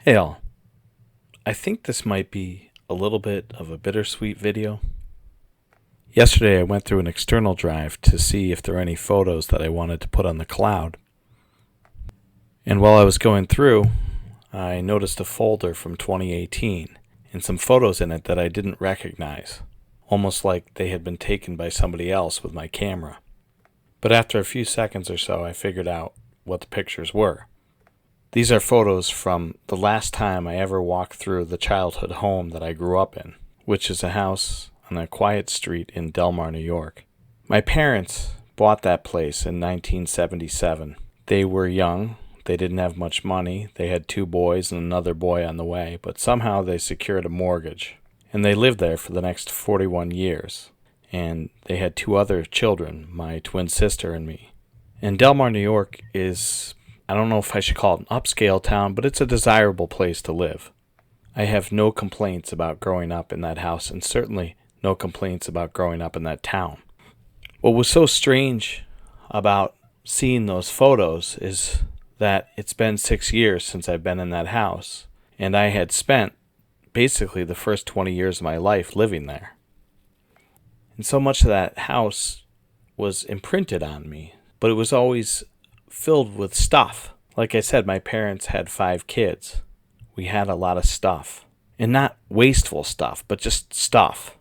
Hey all, I think this might be a little bit of a bittersweet video. Yesterday I went through an external drive to see if there were any photos that I wanted to put on the cloud. And while I was going through, I noticed a folder from 2018 and some photos in it that I didn't recognize, almost like they had been taken by somebody else with my camera. But after a few seconds or so, I figured out what the pictures were. These are photos from the last time I ever walked through the childhood home that I grew up in, which is a house on a quiet street in Delmar, New York. My parents bought that place in 1977. They were young, they didn't have much money, they had two boys and another boy on the way, but somehow they secured a mortgage. And they lived there for the next 41 years. And they had two other children, my twin sister and me. And Delmar, New York is, I don't know if I should call it an upscale town, but it's a desirable place to live. I have no complaints about growing up in that house, and certainly no complaints about growing up in that town. What was so strange about seeing those photos is that it's been 6 years since I've been in that house, and I had spent basically the first 20 years of my life living there. And so much of that house was imprinted on me, but it was always filled with stuff. Like I said, my parents had 5 kids. We had a lot of stuff. And not wasteful stuff, but just stuff.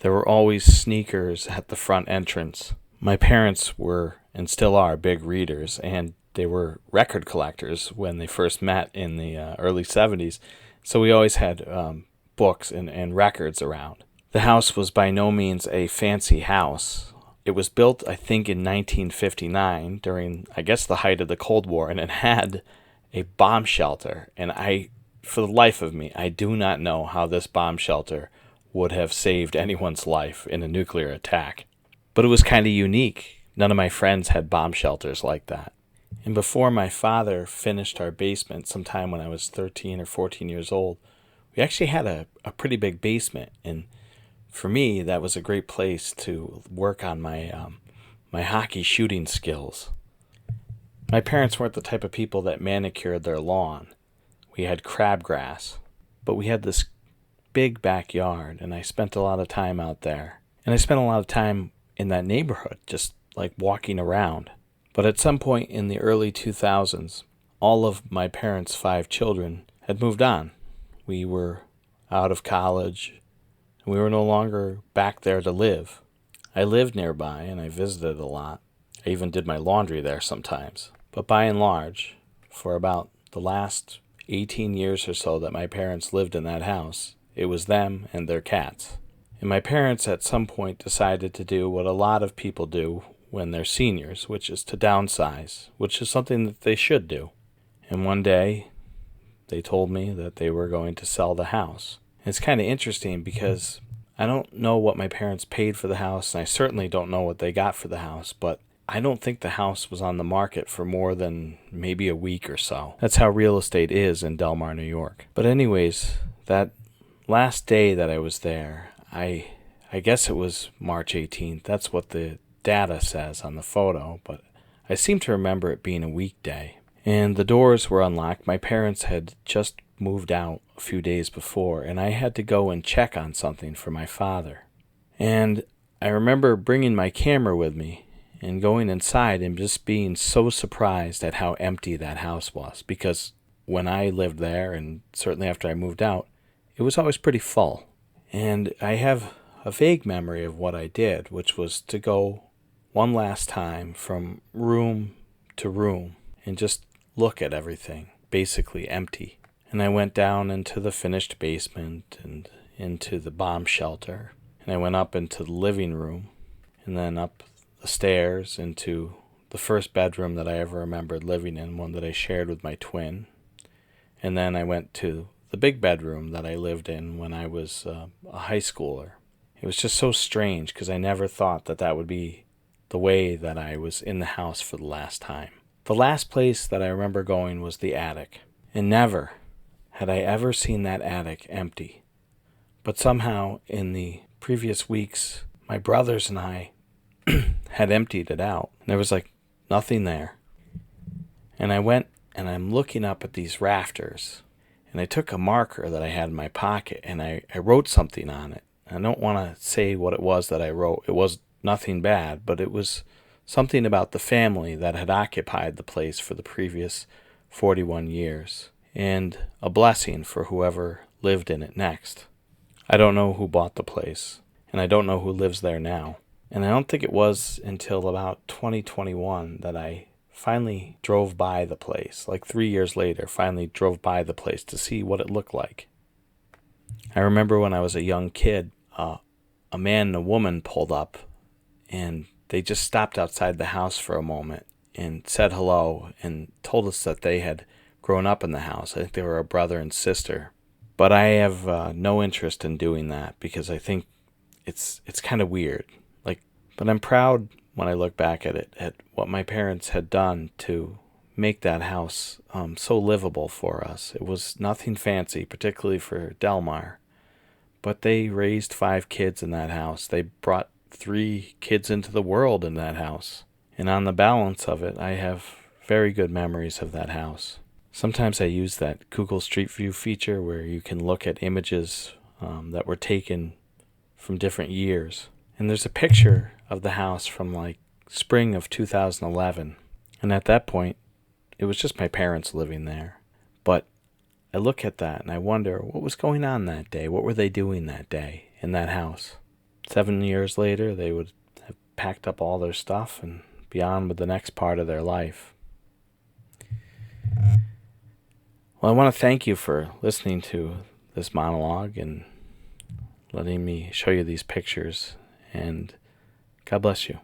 There were always sneakers at the front entrance. My parents were, and still are, big readers, and they were record collectors when they first met in the early 70s. So we always had books and records around. The house was by no means a fancy house. It was built, I think, in 1959 during, I guess, the height of the Cold War, and it had a bomb shelter. And for the life of me, I do not know how this bomb shelter would have saved anyone's life in a nuclear attack. But it was kind of unique. None of my friends had bomb shelters like that. And before my father finished our basement sometime when I was 13 or 14 years old, we actually had a pretty big basement. And for me, that was a great place to work on my hockey shooting skills. My parents weren't the type of people that manicured their lawn. We had crabgrass, but we had this big backyard, and I spent a lot of time out there. And I spent a lot of time in that neighborhood, just like walking around. But at some point in the early 2000s, all of my parents' 5 children had moved on. We were out of college. We were no longer back there to live. I lived nearby and I visited a lot. I even did my laundry there sometimes. But by and large, for about the last 18 years or so that my parents lived in that house, it was them and their cats. And my parents at some point decided to do what a lot of people do when they're seniors, which is to downsize, which is something that they should do. And one day, they told me that they were going to sell the house. It's kind of interesting because I don't know what my parents paid for the house, and I certainly don't know what they got for the house, but I don't think the house was on the market for more than maybe a week or so. That's how real estate is in Delmar, New York. But anyways, that last day that I was there, I guess it was March 18th. That's what the data says on the photo, but I seem to remember it being a weekday. And the doors were unlocked. My parents had just moved out a few days before, and I had to go and check on something for my father. And I remember bringing my camera with me and going inside and just being so surprised at how empty that house was, because when I lived there, and certainly after I moved out, it was always pretty full. And I have a vague memory of what I did, which was to go one last time from room to room and just look at everything, basically empty. And I went down into the finished basement and into the bomb shelter. And I went up into the living room and then up the stairs into the first bedroom that I ever remembered living in, one that I shared with my twin. And then I went to the big bedroom that I lived in when I was a high schooler. It was just so strange because I never thought that that would be the way that I was in the house for the last time. The last place that I remember going was the attic, and never had I ever seen that attic empty. But somehow in the previous weeks, my brothers and I had emptied it out. There was like nothing there. And I went and I'm looking up at these rafters. And I took a marker that I had in my pocket, and I wrote something on it. I don't want to say what it was that I wrote. It was nothing bad, but it was something about the family that had occupied the place for the previous 41 years, and a blessing for whoever lived in it next. I don't know who bought the place, and I don't know who lives there now. And I don't think it was until about 2021 that I finally drove by the place, like 3 years later, finally drove by the place to see what it looked like. I remember when I was a young kid, a man and a woman pulled up, and they just stopped outside the house for a moment and said hello and told us that they had grown up in the house. I think they were a brother and sister. But I have no interest in doing that because I think it's kind of weird. But I'm proud when I look back at it, at what my parents had done to make that house so livable for us. It was nothing fancy, particularly for Delmar, but they raised 5 kids in that house. They brought 3 kids into the world in that house. And on the balance of it, I have very good memories of that house. Sometimes I use that Google Street View feature where you can look at images that were taken from different years. And there's a picture of the house from like spring of 2011. And at that point, it was just my parents living there. But I look at that and I wonder what was going on that day. What were they doing that day in that house? 7 years later, they would have packed up all their stuff and be on with the next part of their life. Well, I want to thank you for listening to this monologue and letting me show you these pictures. And God bless you.